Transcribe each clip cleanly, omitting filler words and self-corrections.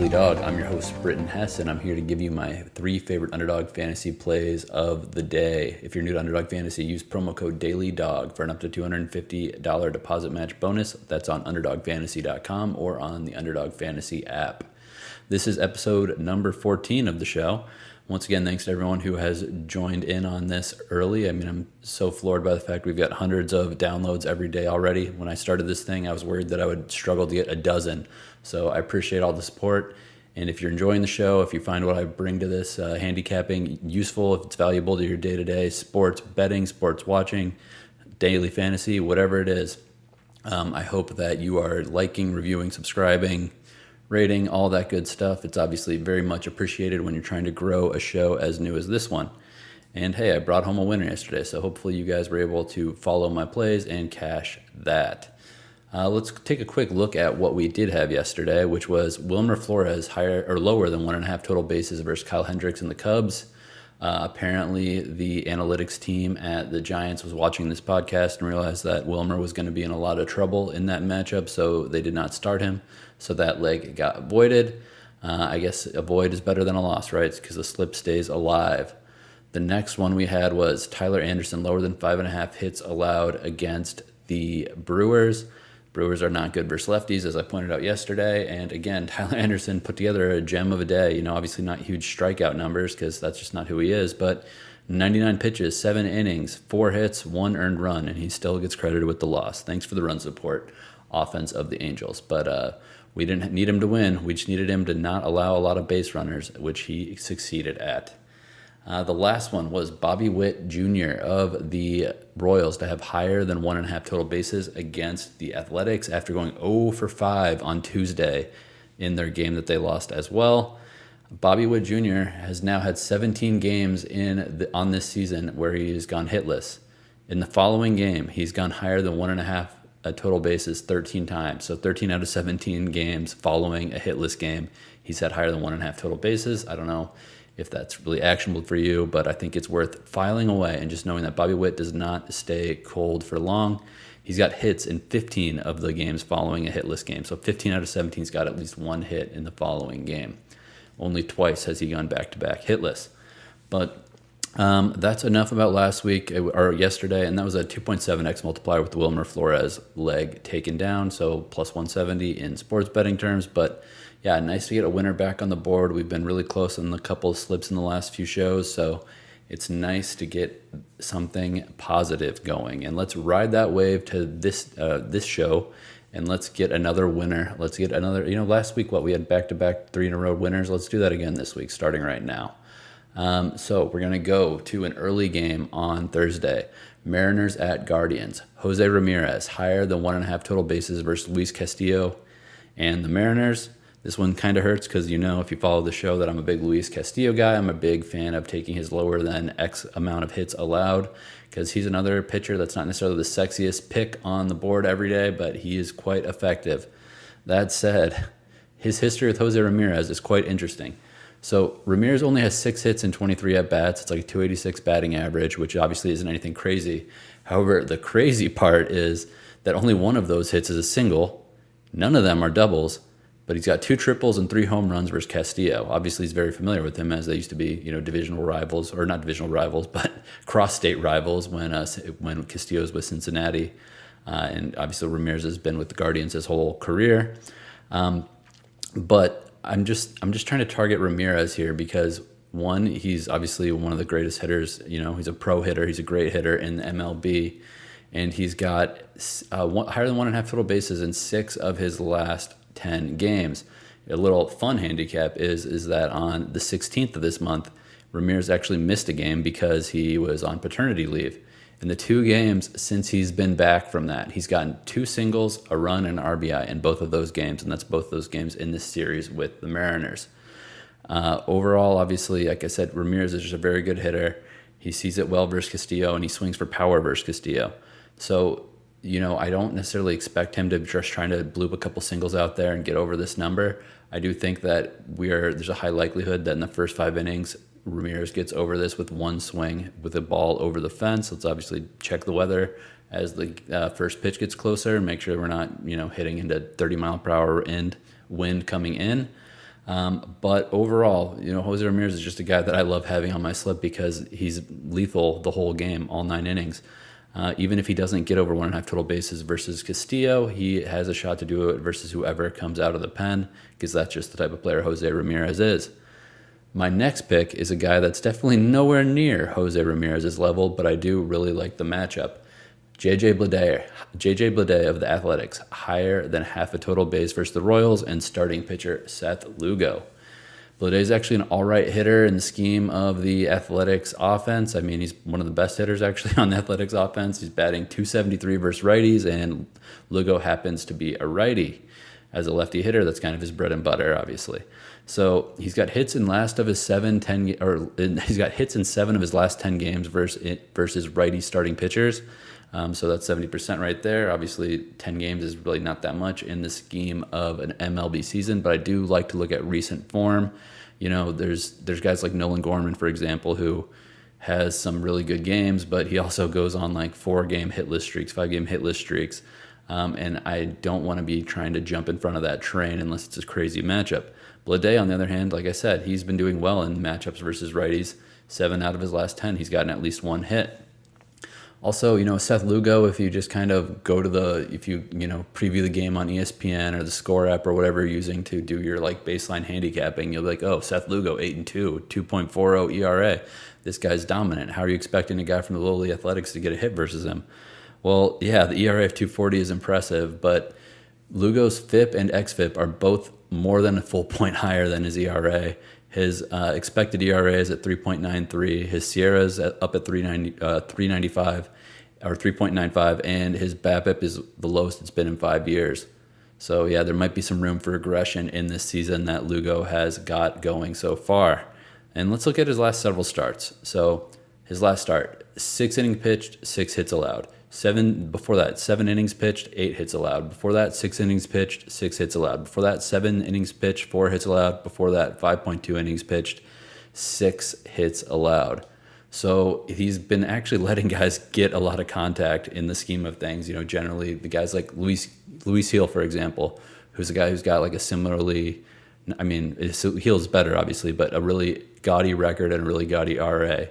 Daily Dog. I'm your host, Britton Hess, and I'm here to give you my 3 favorite Underdog fantasy plays of the day. If you're new to Underdog Fantasy, use promo code DailyDog for an up to $250 deposit match bonus. That's on UnderdogFantasy.com or on the Underdog Fantasy app. This is episode number 14 of the show. Once again, thanks to everyone who has joined in on this early. I mean, I'm so floored by the fact we've got hundreds of downloads every day already. When I started this thing, I was worried that I would struggle to get a dozen. So I appreciate all the support. And if you're enjoying the show, if you find what I bring to this handicapping useful, if it's valuable to your day-to-day sports betting, sports watching, daily fantasy, whatever it is, I hope that you are liking, reviewing, subscribing, rating, all that good stuff. It's obviously very much appreciated when you're trying to grow a show as new as this one. And hey, I brought home a winner yesterday, so hopefully you guys were able to follow my plays and cash that. Let's take a quick look at what we did have yesterday, which was Wilmer Flores higher or lower than 1.5 total bases versus Kyle Hendricks and the Cubs. Apparently, the analytics team at the Giants was watching this podcast and realized that Wilmer was going to be in a lot of trouble in that matchup, so they did not start him. So that leg got avoided. I guess a void is better than a loss, right? Because the slip stays alive. The next one we had was Tyler Anderson, lower than 5.5 hits allowed against the Brewers. Brewers are not good versus lefties, as I pointed out yesterday. And again, Tyler Anderson put together a gem of a day. You know, obviously not huge strikeout numbers because that's just not who he is. But 99 pitches, 7 innings, 4 hits, 1 earned run, and he still gets credited with the loss. Thanks for the run support, offense of the Angels. But we didn't need him to win. We just needed him to not allow a lot of base runners, which he succeeded at. The last one was Bobby Witt Jr. of the Royals to have higher than 1.5 total bases against the Athletics after going 0 for 5 on Tuesday in their game that they lost as well. Bobby Witt Jr. has now had 17 games on this season where he's gone hitless. In the following game, he's gone higher than 1.5 total bases 13 times. So 13 out of 17 games following a hitless game, he's had higher than 1.5 total bases. I don't know if that's really actionable for you, but I think it's worth filing away and just knowing that Bobby Witt does not stay cold for long. He's got hits in 15 of the games following a hitless game. So 15 out of 17 he's got at least 1 hit in the following game. Only twice has he gone back-to-back hitless. But that's enough about last week or yesterday, and that was a 2.7x multiplier with the Wilmer Flores leg taken down, so plus 170 in sports betting terms. But yeah, nice to get a winner back on the board. We've been really close on a couple of slips in the last few shows, so it's nice to get something positive going. And let's ride that wave to this show, and let's get another winner. Let's get another, last week, we had back-to-back 3-in-a-row winners. Let's do that again this week, starting right now. So we're going to go to an early game on Thursday. Mariners at Guardians. Jose Ramirez, higher than 1.5 total bases versus Luis Castillo. And the Mariners, this one kind of hurts because if you follow the show that I'm a big Luis Castillo guy. I'm a big fan of taking his lower than X amount of hits allowed because he's another pitcher that's not necessarily the sexiest pick on the board every day, but he is quite effective. That said, his history with Jose Ramirez is quite interesting. So Ramirez only has 6 hits in 23 at-bats. It's like a 286 batting average, which obviously isn't anything crazy. However, the crazy part is that only one of those hits is a single. None of them are doubles, but he's got 2 triples and 3 home runs versus Castillo. Obviously, he's very familiar with him as they used to be, divisional rivals, or not divisional rivals, but cross-state rivals when Castillo was with Cincinnati. And obviously, Ramirez has been with the Guardians his whole career. But I'm just trying to target Ramirez here because, one, he's obviously one of the greatest hitters. He's a pro hitter. He's a great hitter in the MLB. And he's got higher than 1.5 total bases in 6 of his last 10 games. A little fun handicap is that on the 16th of this month, Ramirez actually missed a game because he was on paternity leave. In the 2 games since he's been back from that, he's gotten 2 singles, a run, and an RBI in both of those games, and that's both those games in this series with the Mariners. Overall, obviously, like I said, Ramirez is just a very good hitter. He sees it well versus Castillo, and he swings for power versus Castillo. So, I don't necessarily expect him to just trying to bloop a couple singles out there and get over this number. I do think that there's a high likelihood that in the first 5 innings, Ramirez gets over this with 1 swing with a ball over the fence. Let's obviously check the weather as the first pitch gets closer and make sure we're not, hitting into 30-mile-per-hour wind coming in. But overall, Jose Ramirez is just a guy that I love having on my slip because he's lethal the whole game, all 9 innings. Even if he doesn't get over 1.5 total bases versus Castillo, he has a shot to do it versus whoever comes out of the pen, because that's just the type of player Jose Ramirez is. My next pick is a guy that's definitely nowhere near Jose Ramirez's level, but I do really like the matchup. JJ Bleday of the Athletics, higher than half a total base versus the Royals, and starting pitcher Seth Lugo. Bleday is actually an all-right hitter in the scheme of the Athletics offense. I mean, he's one of the best hitters actually on the Athletics offense. He's batting .273 versus righties, and Lugo happens to be a righty. As a lefty hitter, that's kind of his bread and butter, obviously. So he's got hits in he's got hits in 7 of his last 10 games versus righty starting pitchers. So that's 70% right there. Obviously, 10 games is really not that much in the scheme of an MLB season, but I do like to look at recent form. There's guys like Nolan Gorman, for example, who has some really good games, but he also goes on like 4-game hitless streaks, 5-game hitless streaks. And I don't want to be trying to jump in front of that train unless it's a crazy matchup. Bleday, on the other hand, like I said, he's been doing well in matchups versus righties. 7 out of his last 10, he's gotten at least 1 hit. Also, Seth Lugo, if you just kind of go to preview the game on ESPN or the Score app or whatever you're using to do your like baseline handicapping, you'll be like, oh, Seth Lugo, 8-2, 2.40 ERA. This guy's dominant. How are you expecting a guy from the lowly Athletics to get a hit versus him? Well, yeah, the ERA of 240 is impressive, but Lugo's FIP and XFIP are both more than a full point higher than his ERA. His expected ERA is at 3.93. His Sierra's up at 3.95 or 3.95, and his BABIP is the lowest it's been in 5 years. So yeah, there might be some room for regression in this season that Lugo has got going so far. And let's look at his last several starts. So his last start, 6 innings pitched, 6 hits allowed. 7 innings pitched, 8 hits allowed. Before that, 6 innings pitched, 6 hits allowed. Before that, 7 innings pitched, 4 hits allowed. Before that, 5.2 innings pitched, 6 hits allowed. So he's been actually letting guys get a lot of contact in the scheme of things. Generally the guys like Luis Gil, for example, who's a guy who's got like a similarly, Gil's better obviously, but a really gaudy record and a really gaudy ERA.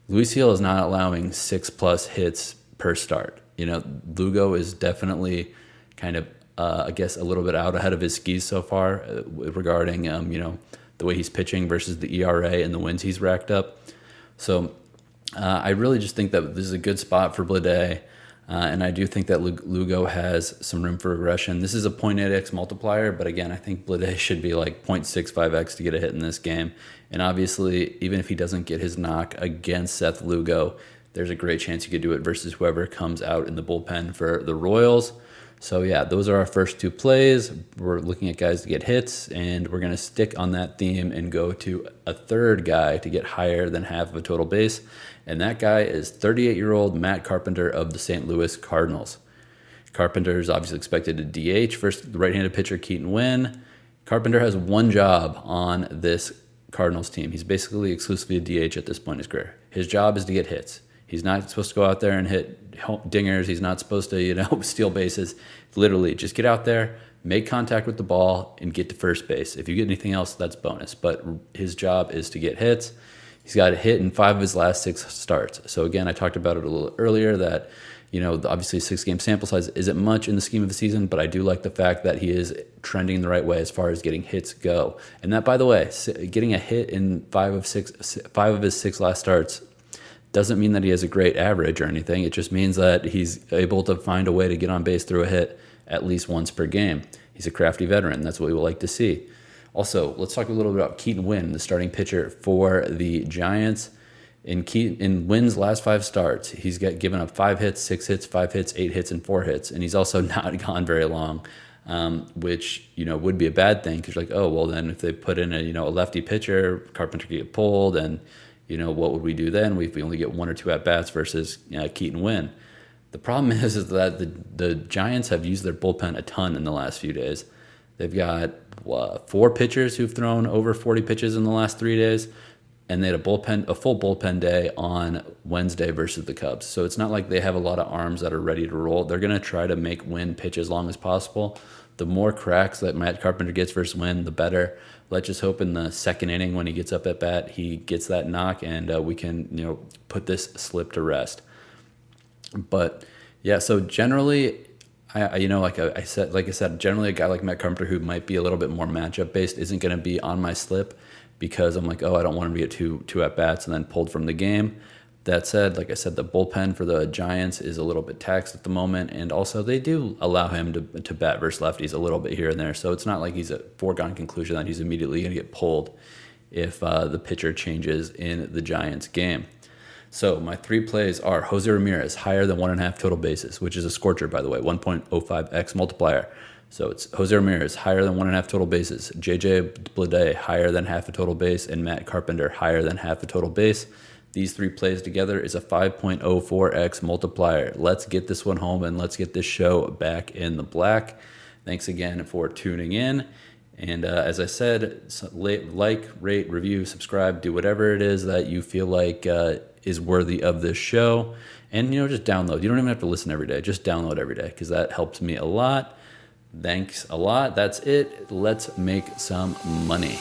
Luis Gil is not allowing 6+ hits per start. Lugo is definitely kind of, I guess, a little bit out ahead of his skis so far regarding, the way he's pitching versus the ERA and the wins he's racked up. So I really just think that this is a good spot for Bleday. And I do think that Lugo has some room for regression. This is a 0.8x multiplier, but again, I think Bleday should be like 0.65x to get a hit in this game. And obviously, even if he doesn't get his knock against Seth Lugo, there's a great chance he could do it versus whoever comes out in the bullpen for the Royals. So yeah, those are our first 2 plays. We're looking at guys to get hits, and we're going to stick on that theme and go to a third guy to get higher than half of a total base. And that guy is 38-year-old Matt Carpenter of the St. Louis Cardinals. Carpenter is obviously expected to DH versus the right-handed pitcher Keaton Winn. Carpenter has one job on this Cardinals team. He's basically exclusively a DH at this point in his career. His job is to get hits. He's not supposed to go out there and hit dingers. He's not supposed to, steal bases. Literally, just get out there, make contact with the ball, and get to first base. If you get anything else, that's bonus. But his job is to get hits. He's got a hit in 5 of his last 6 starts. So again, I talked about it a little earlier that, obviously 6-game sample size isn't much in the scheme of the season, but I do like the fact that he is trending the right way as far as getting hits go. And that, by the way, getting a hit in 5 of his 6 last starts doesn't mean that he has a great average or anything. It just means that he's able to find a way to get on base through a hit at least once per game. He's a crafty veteran. That's what we would like to see. Also, let's talk a little bit about Keaton Winn, the starting pitcher for the Giants. In Winn's last 5 starts, he's given up 5 hits, 6 hits, 5 hits, 8 hits, and 4 hits. And he's also not gone very long, which, would be a bad thing because you're like, oh, well, then if they put in a lefty pitcher, Carpenter could get pulled, and, what would we do then? We only get 1 or 2 at-bats versus Keaton Winn. The problem is that the Giants have used their bullpen a ton in the last few days. They've got 4 pitchers who've thrown over 40 pitches in the last 3 days, and they had a full bullpen day on Wednesday versus the Cubs. So it's not like they have a lot of arms that are ready to roll. They're going to try to make Winn pitch as long as possible. the more cracks that Matt Carpenter gets versus Winn, the better. Let's just hope in the second inning when he gets up at bat, he gets that knock and we can, put this slip to rest. But yeah, so generally, like I said, generally a guy like Matt Carpenter who might be a little bit more matchup based isn't going to be on my slip because I'm like, I don't want him to get two at bats and then pulled from the game. That said, like I said, the bullpen for the Giants is a little bit taxed at the moment, and also they do allow him to bat versus lefties a little bit here and there. So it's not like he's a foregone conclusion that he's immediately going to get pulled if the pitcher changes in the Giants game. So my 3 plays are Jose Ramirez, higher than 1.5 total bases, which is a scorcher, by the way, 1.05x multiplier. So it's Jose Ramirez, higher than 1.5 total bases, JJ Bleday, higher than half a total base, and Matt Carpenter, higher than half a total base. These 3 plays together is a 5.04x multiplier. Let's get this one home and let's get this show back in the black. Thanks again for tuning in. And as I said, like, rate, review, subscribe, do whatever it is that you feel like is worthy of this show. And, just download. You don't even have to listen every day. Just download every day because that helps me a lot. Thanks a lot. That's it. Let's make some money.